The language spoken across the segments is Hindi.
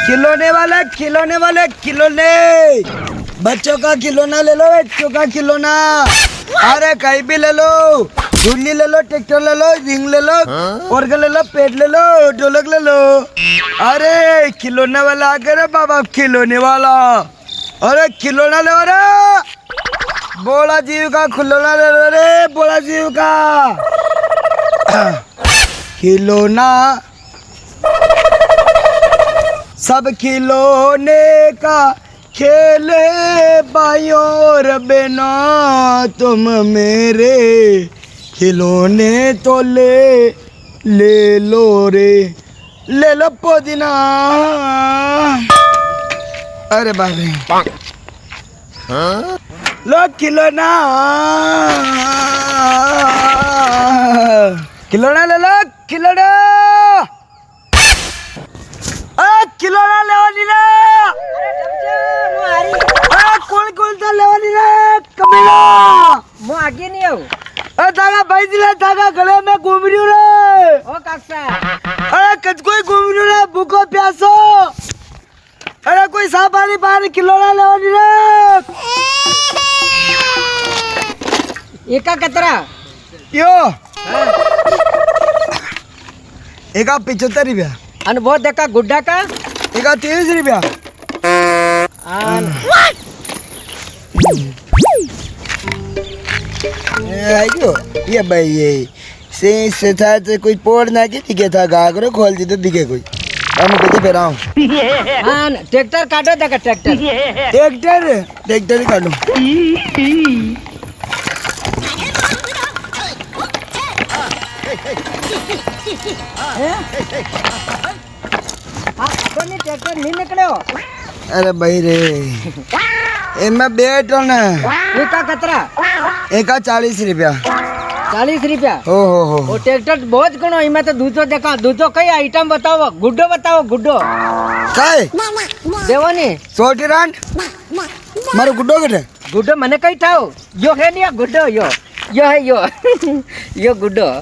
खिलौने वाले खिलौने, बच्चों का खिलौना ले लो, बच्चों का खिलौना। अरे कहीं भी ले लो, झूली ले लो, ट्रैक्टर ले लो, रिंग ले लो, ऑर्गन ले लो, पेट ले लो, ढोलक ले लो। अरे खिलौने वाला आ गया रे बाबा, खिलौने वाला। अरे खिलौना ले रे, बोला जीव का खिलौना ले लो रे, बोला जीव का खिलौना। सब खिलौने का खेले भाइयों और बहनों, तुम मेरे खिलौने तो ले लो रे, ले लो पुदीना। अरे बाबे लो खिलौना, खिलौना ले लो, खिलौना, खिलौना लेवानी रे, कौन सा लेवानी रे कमीना, मु आगे नहीं आऊ। धागा भाई दिला, धागा गले में घूम रही रे। ओ काका, अरे कच कोई घूम रही रे, भूखो प्यासो। अरे कोई साबानी बाहर खिलौना लेवानी रे। एका कतरा यो एका 75 रुपया, अन वो देखा गुड्डा का एका 23 रुपया। आयो ये भाई ये से था तो कोई पोड़ ना के दिखे था, गागरो खोल दी तो दिखे कोई। हम कैसे फेराऊं? हाँ ट्रैक्टर काटो, देखा ट्रैक्टर ट्रैक्टर ही काटो। ट्रैक्टर नहीं निकले हो। अरे भाई रे, इनमें बैठो ना। एका कतरा एका 40 रुपया। 40 रुपया। हो वो ट्रैक्टर बहुत कौन इमे तो दूसरो देखा, दूसरो कई आइटम बताओ, गुड्डो बताओ, गुड्डो काय देवनी छोटी रांड मारो गुड्डो कटे, गुड्डो मने कई थाओ, यो है नहीं गुड्डो, यो है यो गुड्डो है।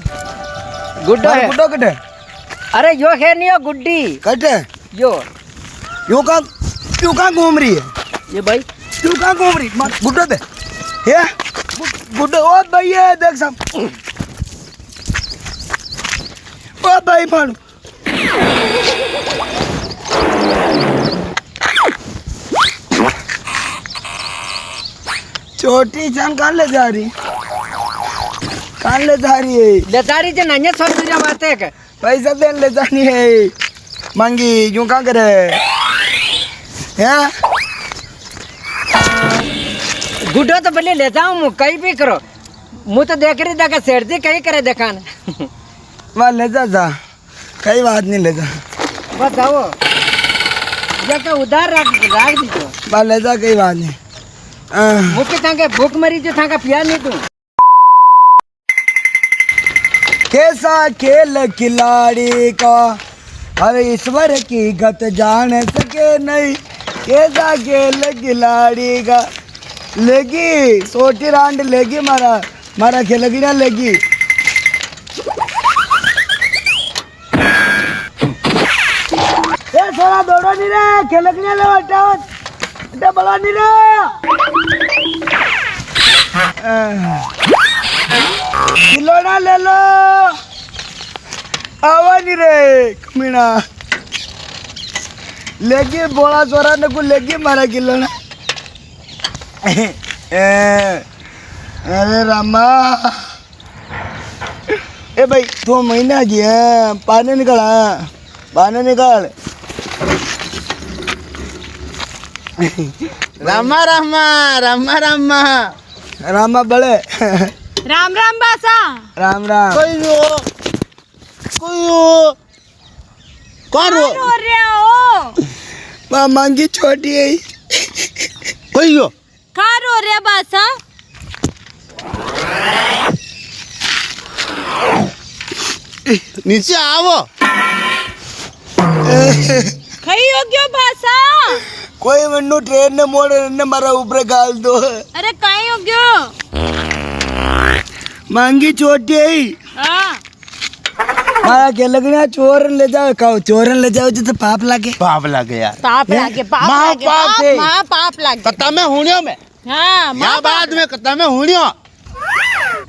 गुड्डो कटे, अरे यो है नहीं गुड्डी कटे यो यूं का घूम रही है ये भाई, यूं का घूम रही गुड्डो दे ये गुड्डो। ओ भाई ये देख सब, ओ भाई मारू छोटी चांद कहाँ ले जा रही है? लेतारी जे नन्हे सब तुझे बातें के पैसा देन ले जानी है, मांगी यूं कहाँ करे हैं? गुड्डो तो पहले ले जाऊं मु, कहीं भी करो मु तो देख रही देखा सर्दी कहीं करे देखान। वहाँ ले जा कई बात नहीं, ले जा बताओ ये का उधार रख दीजिए, वहाँ ले जा कई बात नहीं। मुके थांगे भूख मरी जो थांगा पिया नहीं तू। कैसा खेल खिलाड़ी का हर ईश्वर की गत जान सके नहीं, कैसा खेल खिलाड़ी का। लेगी छोटी रांड लेगी, मारा खेलेगी ना लेगी। थोड़ा दौड़ो नहीं रे, खेलेगी ना ले बेटा बड़ा नहीं रे। खिलौना ले लो, आवा नहीं रे कमीना, लेगी बोला चोरा ने को लेगी मारा खिलौना। अरे रामा, ए भाई 2 महीना गया, पानी निकाल, पानी निकाल। रामा रामा रामा रामा रामा बड़े राम राम बासा। राम राम। कोई हो कौन रो रहे हो? मामा की छोटी है, कोई हो कहाँ रो रहे बासा? नीचे आओ। खई हो गयो बासा? कोई मनु ट्रेन ने मोड़ ने मारा ऊपर गाल दो। अरे कहीं हो गयो? मांगी छोटी है। हाँ मारा के लगना चोरन ले जाओ कहो चोरन ले जाओ तो पाप लागे पाप लगे यार पाप लागे पाप लागे महापाप है। महापाप लागे कत्ता में हुणियो में हाँ या महापाप बाद में कत्ता में हुणियो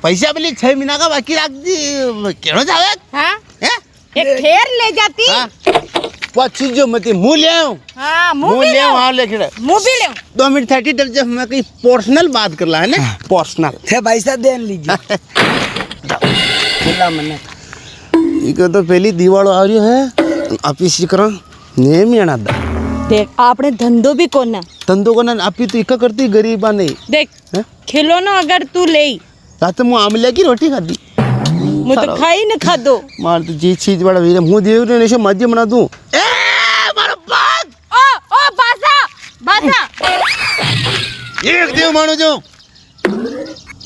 पैसा बोली 6 महीना का बाकी रख दी केड़ो जावे हाँ हैं एक ठेर ले जाती हाँ वो चीज जो मत मुंह ले आऊं हाँ मुंह मुंह भी ले ले वहां लेके मुंह भी ले 2 मिनट 30 डर जब मैं कोई पर्सनल बात कर रहा है ना पर्सनल थे पैसा दे लीजिए खिला मन्ना इको तो पहली दिवाळो आ रही है ऑफिस करा नेम येणार दा देख आपने धंधो भी कोना तंदो को ना आपी तो इका करती गरीबा नहीं देख हैं? खिलौना अगर तू ले रात में आमले की रोटी खाती मुझे तो खाई न खा दो मार तो जी चीज बड़ा वीर मुंह देव ने से मध्य बना दूं ए मारो बात ओ बासा बासा एक देव मानो जो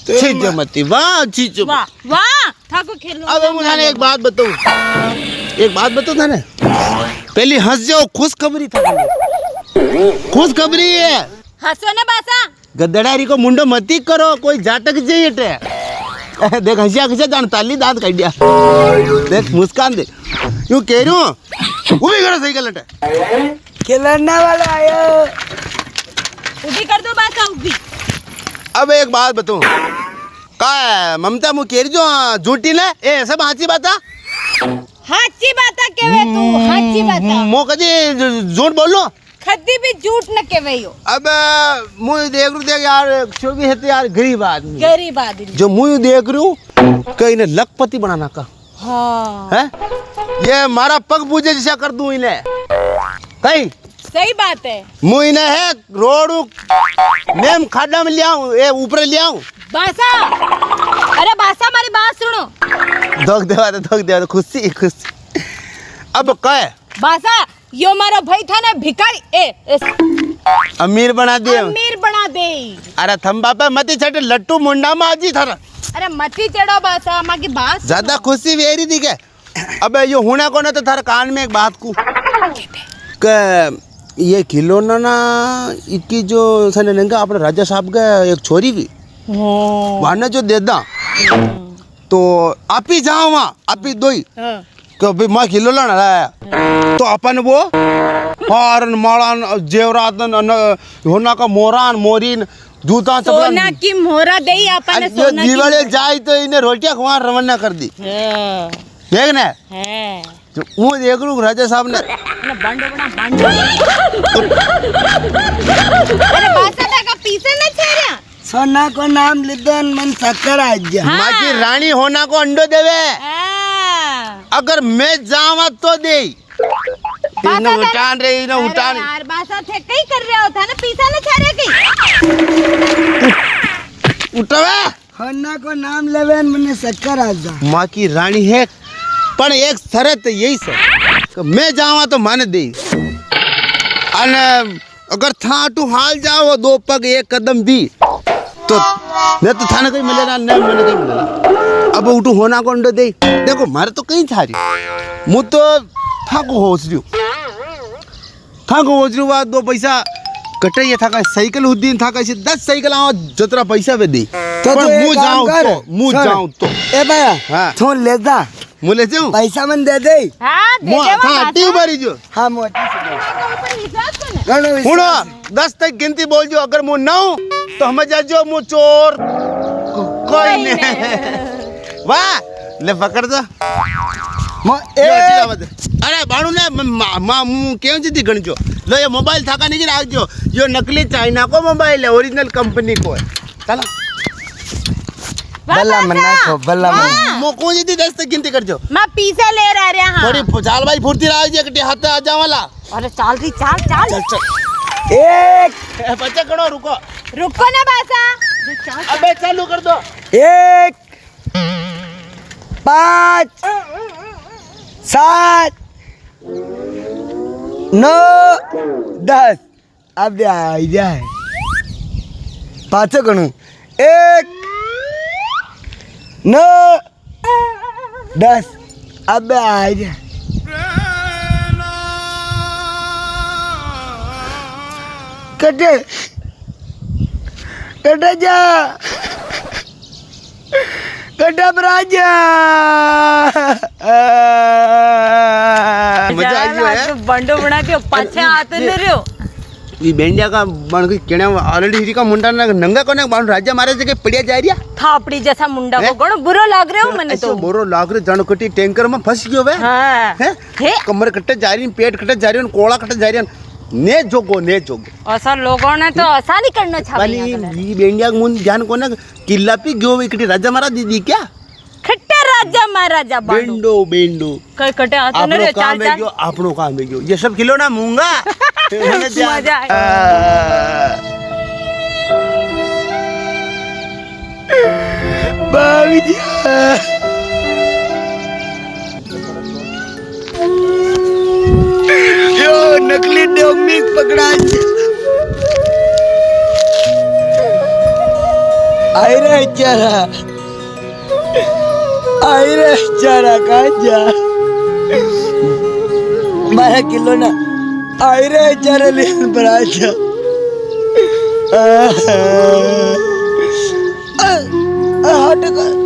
चीज मती वाह चीज वाह वाह ठाकुर खिलौना अब मुझे एक बात बताओ था ना पहले हंस जाओ खुशखबरी था खुशखबरी है हंसो ना बासा गद्दड़ारी को मुंडो मती करो कोई जाटक चाहिए टे देख हंसिया खिंचा जान ताली दांत काट दिया देख मुस्कान दे यूं कह रही हूँ वो भी करो सही गलत खिलौना वाला आयो उठी कर दो बासा उठी अब एक बात बताऊं का ममता मु कह रही जो झूठी ना ए सब हाची बाता हाची बाता केवे तू हाची बाता मो कदी झूठ बोलो खद्दी भी झूठ न केवे यो अब मुझे देख यार जो भी है तो यार गरीब आदमी गरीब आदमी जो मुझे देख रही हूँ कहीं ने लखपति बनाना का हाँ है ये मारा पग पूजे जैसा कर दूं इन्हें कहीं सही बात है मुझे इन्हें है रोड नेम खाड़ा में ले आऊं ये ऊपर ले आऊं बासा अरे बासा हमारी बात सुनो धोख देवा तो खुशी अब कहे बासा यो मारा भाई था ना भिखारी अमीर बना दिए अमीर बना दे अरे थम बापा मती छट लट्टू मुंडा में आजी था अरे मती चढ़ो बासा माँ की बात सुनो। ज्यादा खुशी वेरी थी के अब ये होना को ना तो थारे कान में एक बात को के ये खिलौना ना इनकी जो सने नंगा अपने राजा साहब का एक छोरी भी वहां जो दे दा तो आप ही जाओ वहाँ आप ही दो ही हाँ। कभी माँ खिलौना ना लाया तो अपन वो हारन माड़ान जेवरात होना का मोरान मोरीन जूता सोना की मोहरा दे अपन ये सोना की दिवाली जाए तो इन्हें रोटियां खुआ रवाना कर दी हाँ, देख ना है जो वो देख लूँ राजा साहब ने ना बंडो बना बंडो अरे बासा का पीछे न छेरिया सोना को नाम लिदन मन सक्कर आज हाँ। माँ की रानी होना को अंडो देवे हाँ। अगर मैं जावा तो दे इन्हें उठान रहे इन्हें अरे उठान यार बासा थे कई कर रहा होता ना पीछा न छेरिया कई उठवे सोना को नाम लेवेन मने सक्कर आज माँ की रानी है पर एक शरत यही सर कि मैं जावा तो मान दे अन अगर था तू हाल जाओ 2 पग 1 कदम भी तो न तो थाने कहीं मिलेगा न मैंने कहीं मिलेगा अब उठू होना को अंडो दे देखो मारे तो कहीं था रही मु तो था को होच रही बात 2 पैसा कटे था का साइकिल उद्दीन था कैसे 10 साइकिल आओ जतरा पैसा पे दी तो पर एक मुँह काम जाऊं कर, तो मुँह सुन। जाऊं तो ए भैया हाँ। तू ले जा मुले जाऊं पैसा मन दे दे हाँ दे मुँह दे था टी बारी जो हाँ मोटी से दे ऊपर विश्वास को ना गणो सुनो विश्वास 10 तक गिनती बोल जो अगर मुँह 9 तो हमें जा जो मुँह चोर कोई नहीं वाह ले पकड़ दो मो यो ए ठीक है अरे बाणू ने माँ मुँह क्यों जीती गण जो लो ये मोबाइल था का नहीं राख जो यो नकली चाइना को मोबाइल है ओरिजिनल कंपनी को है चलो बल्ला मन्ना को बल्ला मन्ना मुँह कौन जीती 10 तक गिनती कर जो मैं पीछे ले रहा रे हाँ थोड़ी फुचाल भाई फुर्ती रहा है कि हाथ आ जा वाला अरे चाल रही चाल चाल चल चल एक बच्चा करो रुको रुको ना बासा चाल अबे चालू कर दो 1 5 7 9 10 अब आ जाए पाँचों गणू 1 9 10 अब आ जाए कटे कटे जा कटा राजा मजा आई है बंडो बना के पाछे आते न रहो ये बेंडिया का बन के केने ऑलरेडी हिरी का मुंडा ना नंगा कोने बाण राजा महाराज के पड़िया जा रिया थापड़ी जैसा मुंडा को गणो बुरो लाग रहे हो मने तो बोरो लाग रे जनकटी टैंकर में फंस गयो बे हाँ हैं हे कमर कटे जा रही पेट कटे जा रही कोड़ा कटे जा रही ने जोगो ऐसा लोगों ने तो ऐसा नहीं करना वाली छापी ई बेंडिया मुन ध्यान कोने किल्ला पे गयो इकटी राजा महाराज दीदी क्या खट्टे राजा महाराजा बांडो बेंडो कई कटे आते न आपनो रहो काम चाल है जो आपनो काम है जो ये सब खिलौना मूंगा मजा बाबूजी यो नकली डोमी पकड़ा आई रे चारा कहाँ जा मारा किलो ना आई रे चारा ले बड़ा जा हट कर